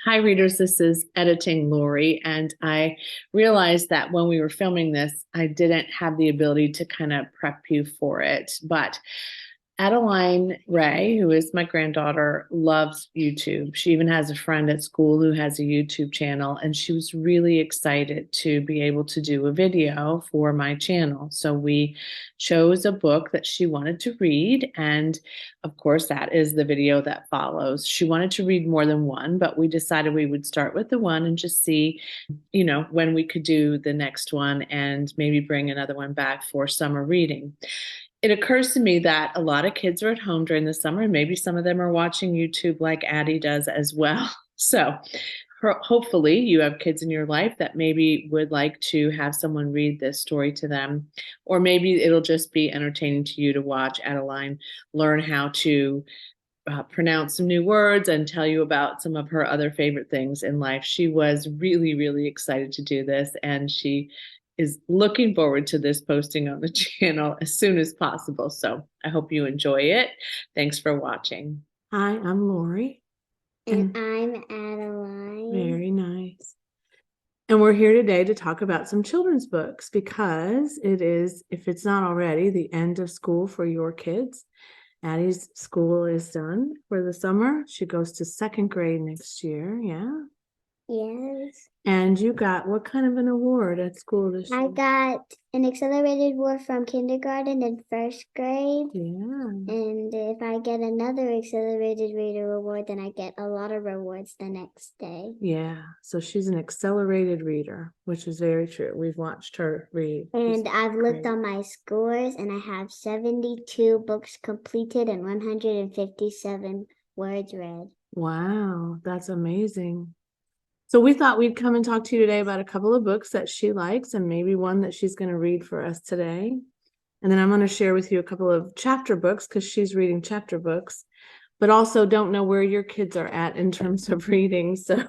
Hi, readers. This is Editing Lori, and I realized that when we were filming this, I didn't have the ability to kind of prep you for it. But Adeline Ray, who is my granddaughter, loves YouTube. She even has a friend at school who has a YouTube channel, and she was really excited to be able to do a video for my channel. So we chose a book that she wanted to read, and of course, that is the video that follows. She wanted to read more than one, but we decided we would start with the one and just see, when we could do the next one and maybe bring another one back for summer reading. It occurs to me that a lot of kids are at home during the summer, and maybe some of them are watching YouTube like Addie does as well. So hopefully you have kids in your life that maybe would like to have someone read this story to them, or maybe it'll just be entertaining to you to watch Adeline learn how to pronounce some new words and tell you about some of her other favorite things in life. She was really, really excited to do this, and she is looking forward to this posting on the channel as soon as possible. So I hope you enjoy it. Thanks for watching. Hi, I'm Lori. And I'm Adeline. Very nice. And we're here today to talk about some children's books because it is, if it's not already, the end of school for your kids. Addie's school is done for the summer. She goes to second grade next year. Yeah. Yes. And you got what kind of an award at school this year? I got an accelerated award from kindergarten and first grade. Yeah. And if I get another accelerated reader award, then I get a lot of rewards the next day. Yeah. So she's an accelerated reader, which is very true. We've watched her read. And I've looked on my scores, and I have 72 books completed and 157 words read. Wow, that's amazing. So we thought we'd come and talk to you today about a couple of books that she likes and maybe one that she's going to read for us today. And then I'm going to share with you a couple of chapter books because she's reading chapter books, but also don't know where your kids are at in terms of reading. So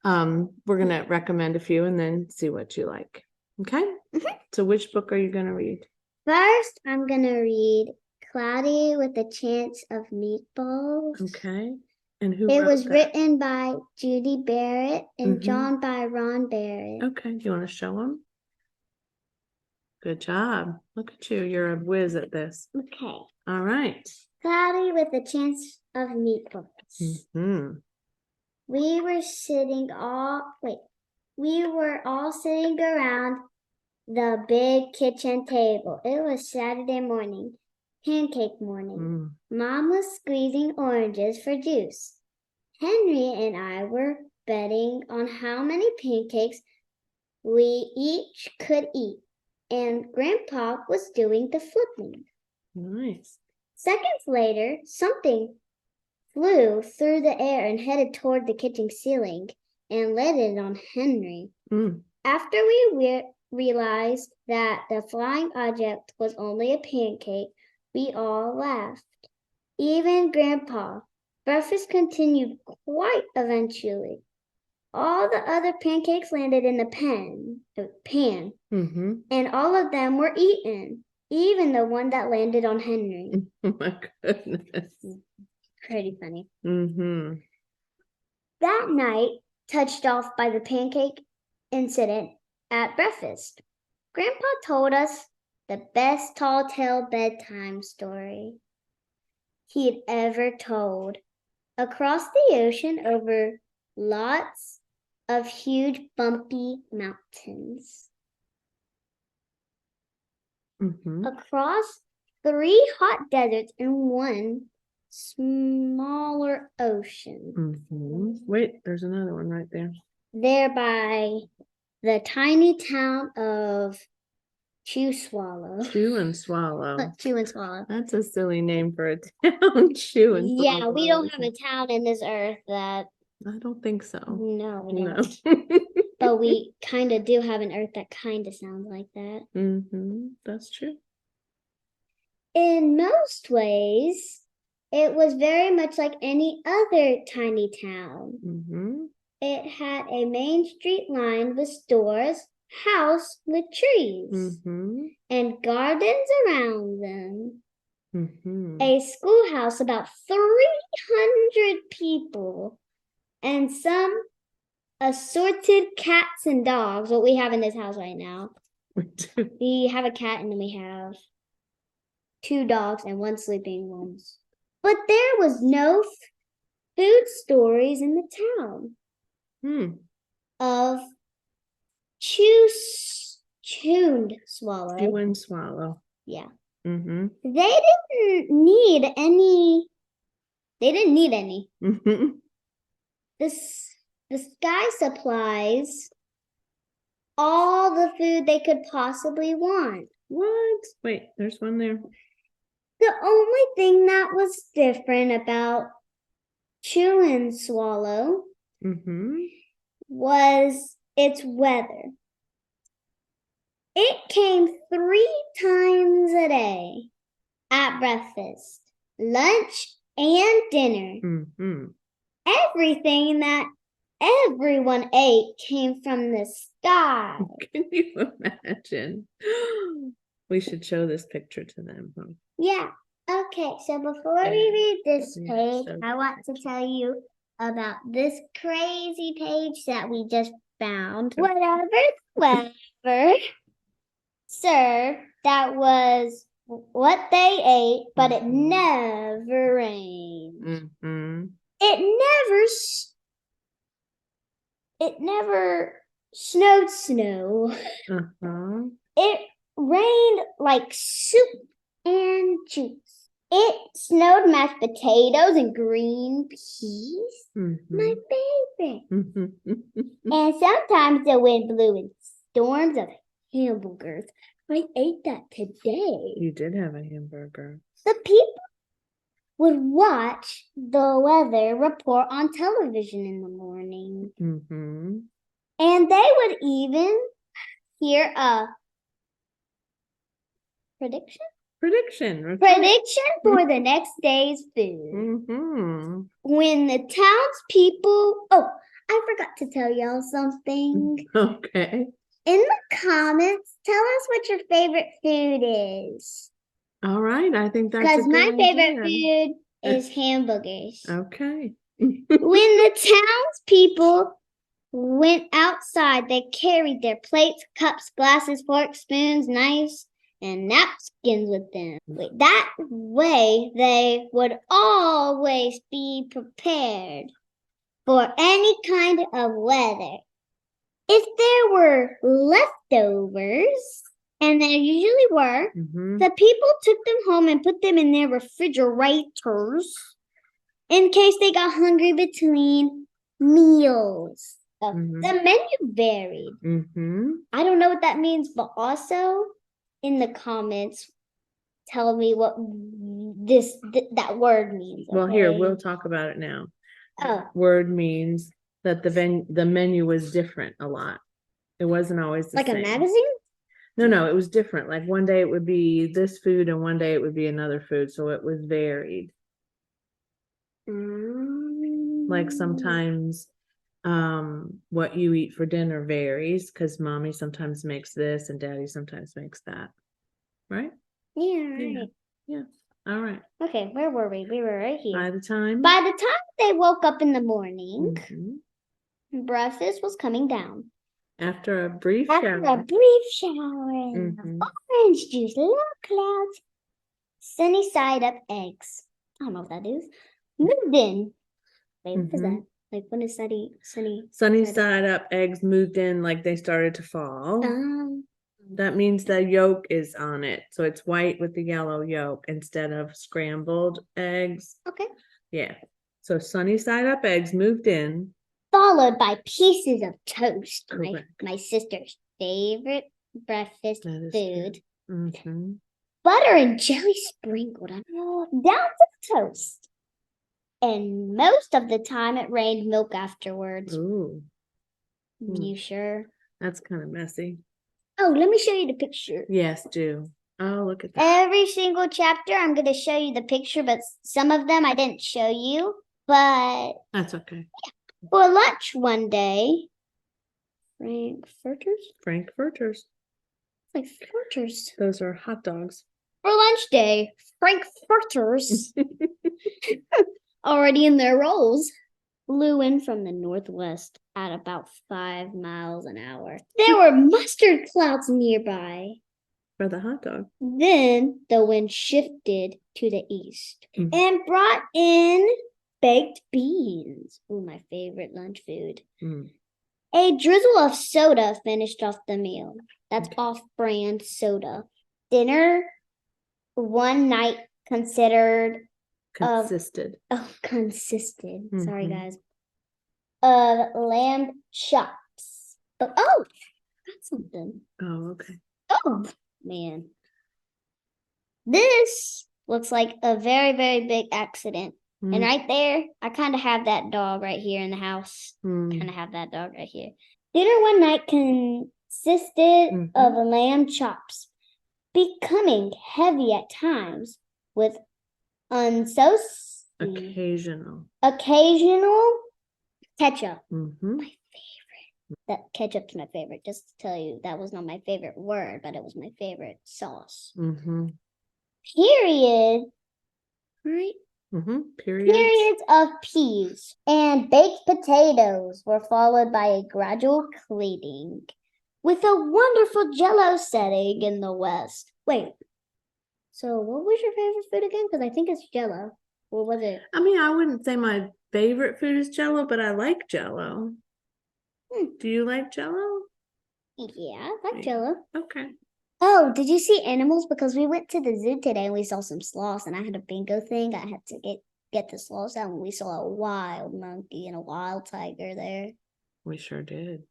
we're going to recommend a few and then see what you like. Okay? So which book are you going to read? First, I'm going to read Cloudy with a Chance of Meatballs. Okay. And who It wrote was that? written by Judi Barrett and drawn by Ron Barrett. Okay. Do you want to show them? Good job. Look at you. You're a whiz at this. Okay. All right. Cloudy with a Chance of Meatballs. Mm-hmm. We were all sitting around the big kitchen table. It was Saturday morning, pancake morning. Mom was squeezing oranges for juice. Henry and I were betting on how many pancakes we each could eat, and Grandpa was doing the flipping. Nice. Seconds later, something flew through the air and headed toward the kitchen ceiling and landed on Henry. After we realized that the flying object was only a pancake, we all laughed. Even Grandpa. Breakfast continued quite eventually. All the other pancakes landed in the pan, and all of them were eaten, even the one that landed on Henry. Oh my goodness. Pretty funny. That night, touched off by the pancake incident at breakfast, Grandpa told us the best tall tale bedtime story he'd ever told. Across the ocean, over lots of huge bumpy mountains. Across 3 hot deserts and 1 smaller ocean. Wait, there's another one right there. Thereby the tiny town of Chew Swallow. Chew and Swallow. Chew and Swallow. That's a silly name for a town. Chew and Swallow. Yeah, we don't have a town in this earth that... I don't think so. No, we don't. But we kind of do have an earth that kind of sounds like that. That's true. In most ways, it was very much like any other tiny town. It had a main street lined with stores, house with trees, and gardens around them. A schoolhouse about 300 people and some assorted cats and dogs. What we have in this house right now. We have a cat and then we have 2 dogs and 1 sleeping one. But there was no food stories in the town of chewed swallow. Chew and swallow. Yeah. Mm-hmm. They didn't need any. Mm-hmm. The sky supplies all the food they could possibly want. What? Wait, there's one there. The only thing that was different about chew and swallow was its weather. It came 3 times a day at breakfast, lunch, and dinner. Everything that everyone ate came from the sky. Can you imagine? We should show this picture to them. Huh? Yeah. Okay, so before we read this page, I want to tell you about this crazy page that we just found. Whatever served, that was what they ate, but it never rained. It never snowed snow. It rained like soup and juice. It snowed mashed potatoes and green peas. My favorite. And sometimes the wind blew in storms of hamburgers. I ate that today. You did have a hamburger. The people would watch the weather report on television in the morning. And they would even hear a prediction for the next day's food. When the townspeople... Oh, I forgot to tell y'all something. Okay. In the comments, tell us what your favorite food is. All right, I think that's because my favorite idea. food is hamburgers. Okay. When the townspeople went outside, they carried their plates, cups, glasses, forks, spoons, knives, and napkins with them. That way, they would always be prepared for any kind of weather. If there were leftovers, and there usually were, the people took them home and put them in their refrigerators in case they got hungry between meals. The menu varied. I don't know what that means, but also in the comments, tell me what that word means. Well, here, we'll talk about it now. Oh. Word means that the menu was different a lot. It wasn't always the same. Like a magazine? No, it was different. Like one day it would be this food and one day it would be another food. So it was varied. Like sometimes what you eat for dinner varies because mommy sometimes makes this and daddy sometimes makes that. Right? Yeah, right. Yeah. All right. Okay, where were we? We were right here. By the time they woke up in the morning, breakfast was coming down. After a brief shower. Orange juice, little clouds, sunny side up eggs. I don't know what that is. Moved in. Wait, what is that? Like when is sunny side up eggs moved in, like they started to fall. That means the yolk is on it. So it's white with the yellow yolk instead of scrambled eggs. Okay. Yeah. So sunny side up eggs moved in. Followed by pieces of toast. Correct. My sister's favorite breakfast food. Butter and jelly sprinkled on down the toast. And most of the time it rained milk afterwards. Ooh. You sure? That's kind of messy. Oh, let me show you the picture. Yes, do. Oh, look at that. Every single chapter, I'm going to show you the picture, but some of them I didn't show you. But that's okay. Yeah. For lunch one day, Frankfurters. Frankfurters. Those are hot dogs. For lunch day, Frankfurters, already in their rolls, flew in from the northwest at about 5 miles an hour. There were mustard clouds nearby. For the hot dog. Then the wind shifted to the east Mm. and brought in baked beans. Ooh, my favorite lunch food. Mm. A drizzle of soda finished off the meal. That's off-brand soda. Dinner one night consisted. Consisted. Sorry, Mhm. guys. Of lamb chops. But that's something. Oh, okay. Oh, man. This looks like a very, very big accident. Mm. And right there, I kind of have that dog right here in the house. Mm. Kind of have that dog right here. Dinner one night consisted of lamb chops, becoming heavy at times with Occasional ketchup. Mm-hmm. My favorite. That ketchup's my favorite. Just to tell you, that was not my favorite word, but it was my favorite sauce. Mm-hmm. Period. Right? Mm-hmm. Periods. Periods of peas and baked potatoes were followed by a gradual cleaning with a wonderful jello setting in the west. Wait, so what was your favorite food again? Because I think it's jello. Or was it? I mean, I wouldn't say my favorite food is jello, but I like jello. Do you like jello? Yeah, I like jello. Okay. Oh, did you see animals? Because we went to the zoo today and we saw some sloths, and I had a bingo thing. I had to get the sloths out, and we saw a wild monkey and a wild tiger there. We sure did.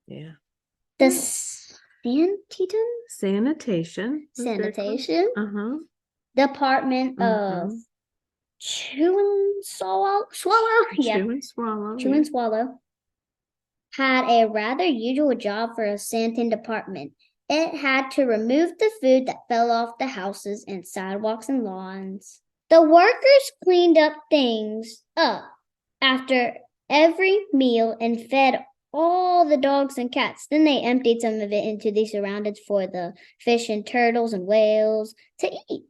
Yeah. The Sanitation. Sanitation Department of Chew and Swallow. Yeah. Chew and swallow. Chew and Swallow had a rather usual job for a sanitation department. It had to remove the food that fell off the houses and sidewalks and lawns. The workers cleaned up things up after every meal and fed all the dogs and cats. Then they emptied some of it into the surroundings for the fish and turtles and whales to eat.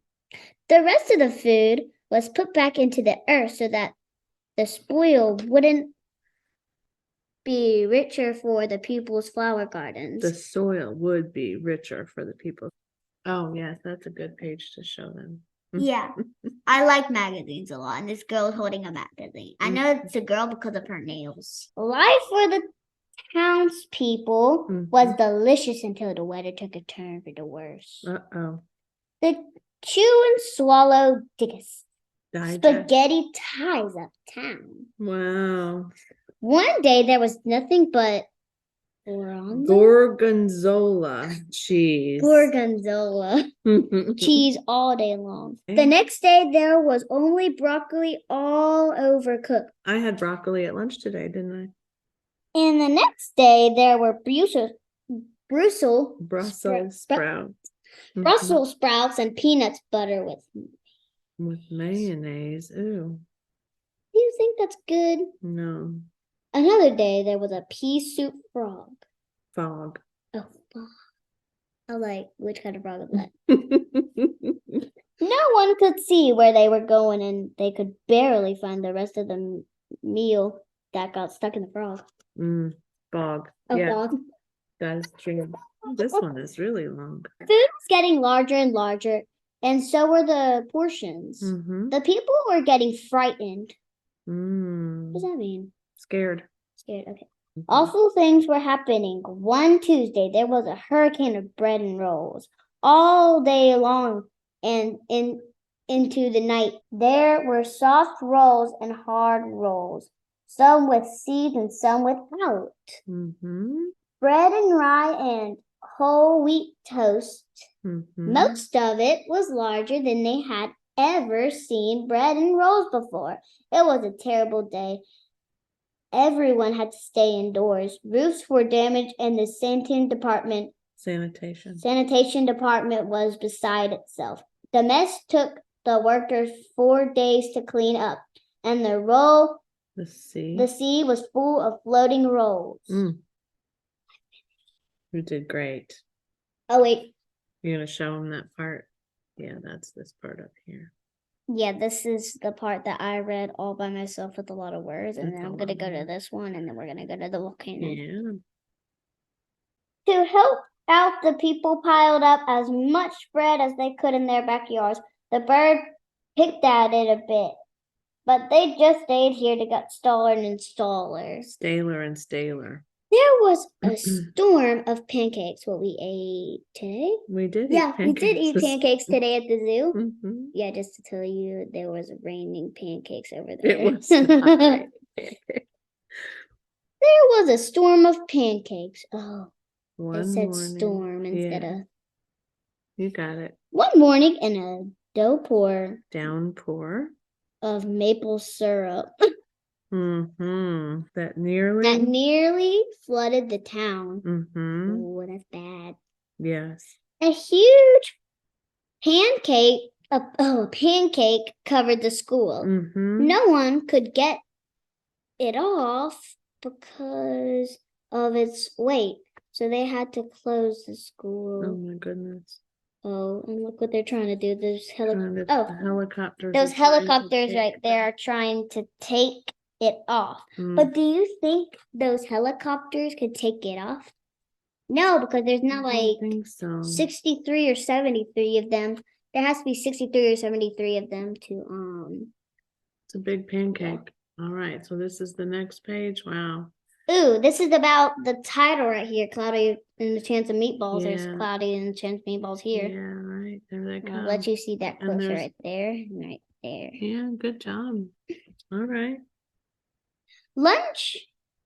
The rest of the food was put back into the earth so that the spoil wouldn't be richer for the people's flower gardens. The soil would be richer for the people. Oh, yes, that's a good page to show them. Yeah, I like magazines a lot, and this girl's holding a magazine. I know it's a girl because of her nails. Life for the townspeople was delicious until the weather took a turn for the worse. Uh-oh. The chew and swallow Digest. spaghetti ties up town. Wow. One day there was nothing but Gorgonzola cheese. Gorgonzola cheese all day long. The next day there was only broccoli all overcooked. I had broccoli at lunch today, didn't I? And the next day there were Brussels sprouts and peanuts butter with mayonnaise. Ooh. Do you think that's good? No. Another day there was a pea soup frog. Fog. Oh, fog. I like, which kind of frog is that? No one could see where they were going, and they could barely find the rest of the meal that got stuck in the frog. Fog. Fog. That is true. This one is really long. Food was getting larger and larger, and so were the portions. The people were getting frightened. What does that mean? Scared. Okay. Awful things were happening. One Tuesday, there was a hurricane of bread and rolls. All day long and into the night, there were soft rolls and hard rolls, some with seeds and some without. Bread and rye and whole wheat toast. Most of it was larger than they had ever seen bread and rolls before. It was a terrible day. Everyone had to stay indoors. Roofs were damaged, and the sanitation department was beside itself. The mess took the workers 4 days to clean up, and the sea was full of floating rolls. You did great. Oh, wait. You're going to show them that part? Yeah, that's this part up here. Yeah, this is the part that I read all by myself with a lot of words, and That's then a I'm gonna lot go of to words. this one, and then we're gonna go to the volcano. Yeah. To help out, the people piled up as much bread as they could in their backyards. The bird picked at it a bit, but they just stayed here to get staller and staller. Staler and staler. There was a storm of pancakes. What we ate today? We did Yeah, eat we did eat pancakes. pancakes today at the zoo. Mhm. Yeah, just to tell you, there was raining pancakes over It there. was not raining pancakes. There was a storm of pancakes. Oh, it One said morning. storm instead Yeah, of you got it. one morning in a downpour Downpour. of maple syrup Mm-hmm. That that nearly. nearly flooded the town. Mm-hmm. Oh, that's bad. Yes. A huge a pancake covered the school. Mm-hmm. No one could get it off because of its weight, so they had to close the Oh school. my goodness. Oh, and look what they're trying to do. There's The helicopters. those are trying to helicopters take right it there are trying to take it off. Mm. But do you think those helicopters could take it off? No, because there's I not don't like think so. 63 or 73 of them. There has to be 63 or 73 of them to It's a big pancake. All right, so this is the next page. Wow. Ooh, this is about the title right here, Cloudy and the Chance of Meatballs. Yeah. There's Cloudy and the Chance of Meatballs here. Yeah, right. There they come. I'll let you see that And closer there's- right there and right there. Yeah, good job. All right. Lunch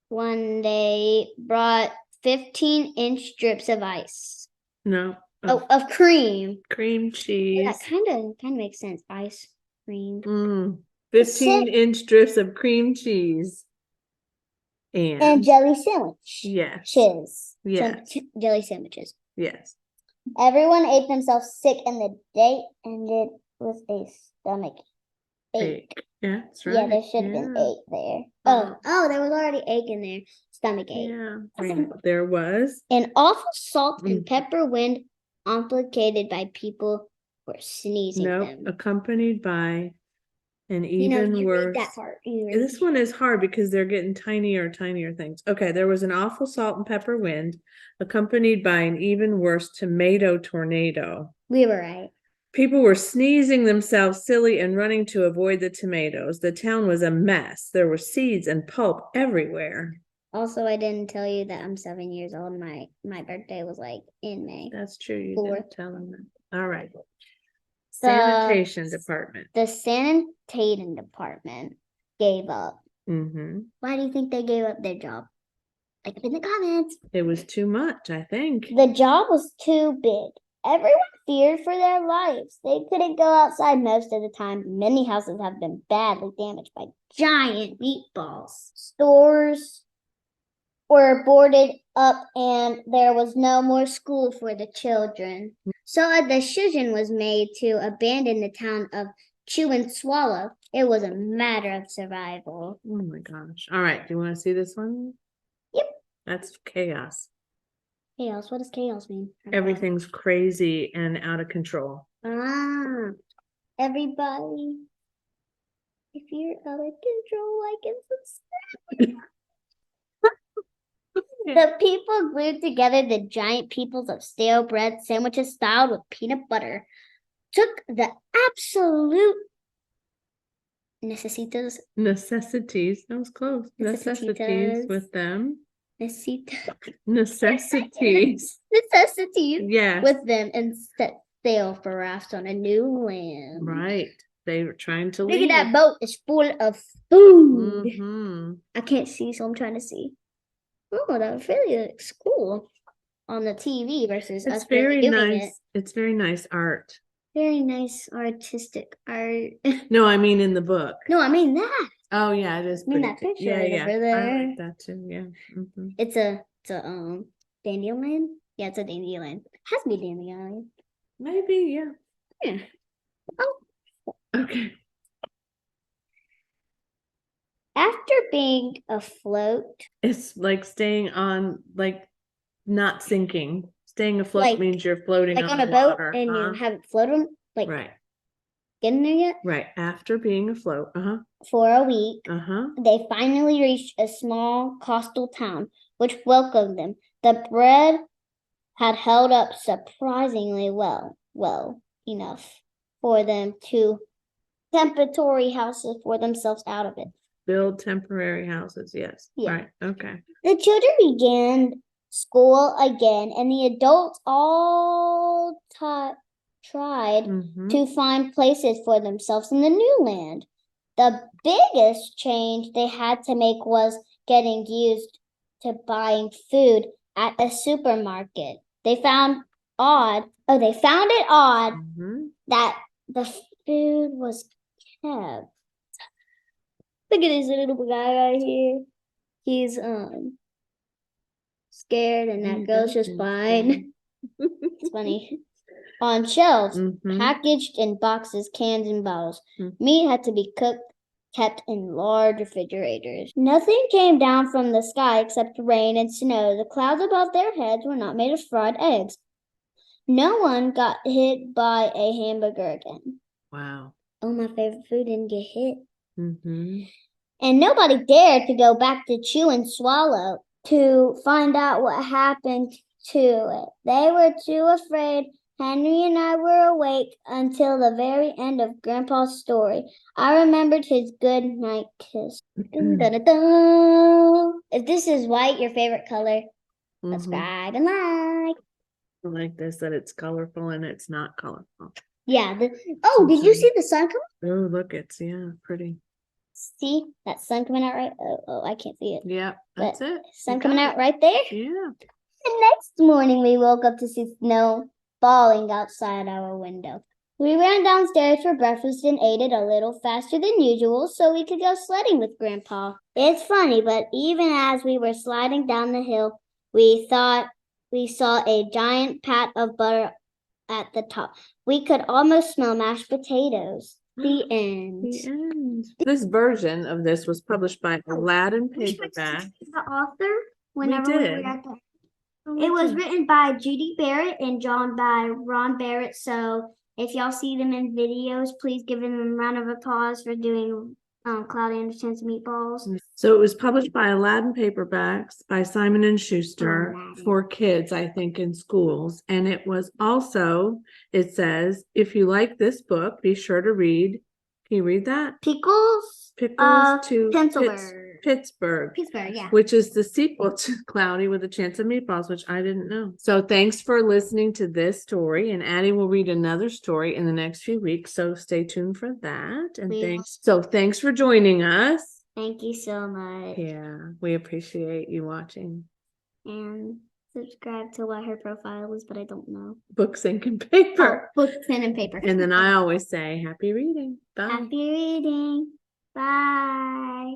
one day brought 15-inch strips of ice. No. Of cream. Cream cheese. That kind of makes sense. Ice cream. 15-inch strips of cream cheese. And jelly sandwich. Yes. Yes. Jelly sandwiches. Yes. Everyone ate themselves sick, and the day ended with a stomach ache. Yeah, that's right. Yeah, there should have been egg there. Oh, there was already egg in there. Stomach ache. Yeah. There was An awful salt and pepper wind, complicated by people were sneezing them. accompanied by an You even worse. read that part. This one is hard because they're getting tinier things. Okay, there was an awful salt and pepper wind, accompanied by an even worse tomato tornado. We were right. People were sneezing themselves silly and running to avoid the tomatoes. The town was a mess. There were seeds and pulp everywhere. Also, I didn't tell you that I'm 7 years old. My birthday was like in May. That's true. You 4th. didn't tell them that. All right. Sanitation department. The sanitation department gave up. Mm-hmm. Why do you think they gave up their job? Like up in the comments. It was too much, I think. The job was too big. Everyone feared for their lives. They couldn't go outside most of the time. Many houses have been badly damaged by giant meatballs. Stores were boarded up, and there was no more school for the children. So a decision was made to abandon the town of Chew and Swallow. It was a matter of survival. Oh my gosh. All right. Do you want to see this one? Yep. That's chaos. Chaos. What does chaos mean? Everything's crazy and out of control. Everybody, if you're out of control, like and subscribe. The people glued together the giant pieces of stale bread sandwiches styled with peanut butter. Took the absolute necessities. That was close. Necessities with them. Necessities. Yes. With them and set sail for rafts on a new land. Right. They were trying to Look leave. at that boat. It's full of food. Mm-hmm. I can't see, so I'm trying to see. Oh, that really looks cool on the TV versus It's us very really doing nice. it. It's very nice art. Very nice artistic art. No, I mean in the book. No, I mean that. Oh yeah, it is. I mean that picture right over there. I like that too. Yeah. Mm-hmm. It's a dandelion. Yeah, it's a dandelion. It has to be dandelion. Maybe, yeah. Yeah. Oh. Okay. After being afloat, It's like staying on, like not sinking. Staying afloat Like- means you're floating like on on the a boat, water. and you have it floating, like Right. getting there yet? Right. After being afloat. For a week, They finally reached a small coastal town, which welcomed them. The bread had held up surprisingly well enough for them to temporary houses for themselves out of it. build temporary houses. Yes. Yeah. Right. Okay. The children began school again, and the adults all tried to find places for themselves in the new land. The biggest change they had to make was getting used to buying food at a supermarket. They found it odd that the food was kept. Look at this little guy right here. He's scared, and that girl's just fine. It's funny. On shelves, packaged in boxes, cans, and bottles. Meat had to be kept in large refrigerators. Nothing came down from the sky except rain and snow. The clouds above their heads were not made of fried eggs. No one got hit by a hamburger again. Wow. Oh, my favorite food didn't get hit. And nobody dared to go back to chew and swallow to find out what happened to it. They were too afraid. Henry and I were awake until the very end of Grandpa's story. I remembered his good night kiss. If this is white, your favorite color, subscribe and like. I like this, that it's colorful and it's not colorful. Yeah. Did you see the sun come? Oh, look, it's pretty. See that sun coming out right? Oh, I can't see it. Yeah, that's it. Sun coming out right there. Yeah. The next morning, we woke up to see snow falling outside our window. We ran downstairs for breakfast and ate it a little faster than usual so we could go sledding with Grandpa. It's funny, but even as we were sliding down the hill, we thought we saw a giant pat of butter at the top. We could almost smell mashed potatoes. The end. The end. This version of this was published by Aladdin Paperback. The author, whenever we were at the It was written by Judi Barrett and drawn by Ron Barrett. So if y'all see them in videos, please give them a round of applause for doing Cloudy and A Chance of Meatballs. So it was published by Aladdin Paperbacks by Simon and Schuster for kids, I think, in schools. And it was also, it says, if you like this book, be sure to read. Can you read that? Pickles to Pittsburgh. Pittsburgh, yeah. Which is the sequel to Cloudy with a Chance of Meatballs, which I didn't know. So thanks for listening to this story, and Addie will read another story in the next few weeks. So stay tuned for that. And thanks for joining us. Thank you so much. Yeah, we appreciate you watching. And subscribe to what her profile is, but I don't know. Books, ink, and paper. Books, pen, and paper. And then I always say happy reading. Bye. Happy reading. Bye.